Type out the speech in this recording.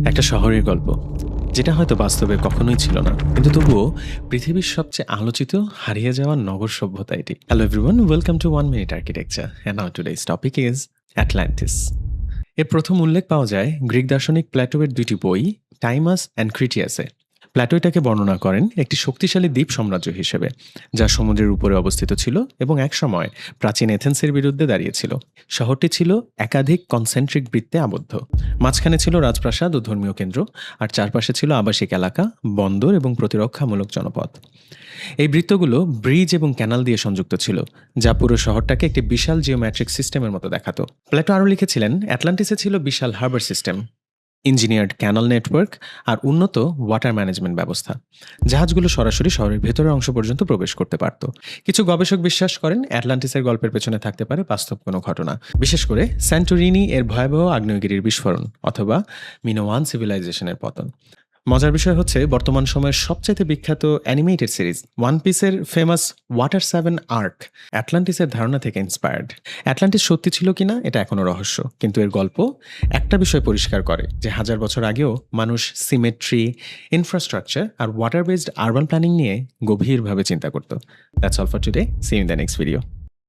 একটা শহরের গল্প, যেটা হয়তো বাস্তবে কখনোই ছিল না, কিন্তু তবুও পৃথিবীর সবচেয়ে আলোচিত হারিয়ে যাওয়া নগর সভ্যতা এটি। Hello everyone, welcome to 1 minute architecture and now today's topic is Atlantis. এর প্রথম উল্লেখ পাওয়া যায় গ্রিক দার্শনিক প্ল্যাটোয়ের দুইটি বই, টাইমাস অ্যান্ড ক্রিটিয়াসে। প্ল্যাটো এটাকে বর্ণনা করেন একটি শক্তিশালী দ্বীপ সাম্রাজ্য হিসেবে, যা সমুদ্রের উপরে অবস্থিত ছিল এবং একসময় প্রাচীন এথেন্সের বিরুদ্ধে দাঁড়িয়েছিল। শহরটি ছিল একাধিক কনসেন্ট্রিক বৃত্তে আবদ্ধ। মাঝখানে ছিল রাজপ্রাসাদ ও ধর্মীয় কেন্দ্র, আর চারপাশে ছিল আবাসিক এলাকা, বন্দর এবং প্রতিরক্ষামূলক জনপদ। এই বৃত্তগুলো ব্রিজ এবং ক্যানাল দিয়ে সংযুক্ত ছিল, যা পুরো শহরটাকে একটি বিশাল জিওমেট্রিক সিস্টেমের মতো দেখাতো। প্ল্যাটো আরও লিখেছিলেন, অ্যাটলান্টিসে ছিল বিশাল harbour system, engineered canal network আর উন্নত ওয়াটার ম্যানেজমেন্ট ব্যবস্থা। জাহাজগুলো সরাসরি শহরের ভেতরের অংশ পর্যন্ত প্রবেশ করতে পারত। কিছু গবেষক বিশ্বাস করেন অ্যাটলান্টিসের গল্পের পেছনে থাকতে পারে বাস্তব কোনো ঘটনা, বিশেষ করে স্যান্টোরিনি এর ভয়াবহ আগ্নেয়গিরির বিস্ফোরণ অথবা মিনোয়ান সিভিলাইজেশনের পতন। মজার বিষয় হচ্ছে, বর্তমান সময়ের সবচাইতে বিখ্যাত অ্যানিমেটেড সিরিজ ওয়ান পিসের ফেমাস ওয়াটার 7 আর্ক অ্যাটলান্টিসের ধারণা থেকে ইন্সপায়ার্ড। অ্যাটলান্টিস সত্যি ছিল কিনা এটা এখনও রহস্য, কিন্তু এর গল্প একটা বিষয় পরিষ্কার করে যে হাজার বছর আগেও মানুষ সিমেট্রি, ইনফ্রাস্ট্রাকচার আর ওয়াটার বেসড আরবান প্ল্যানিং নিয়ে গভীরভাবে চিন্তা করত। That's all for today, see you in the next video.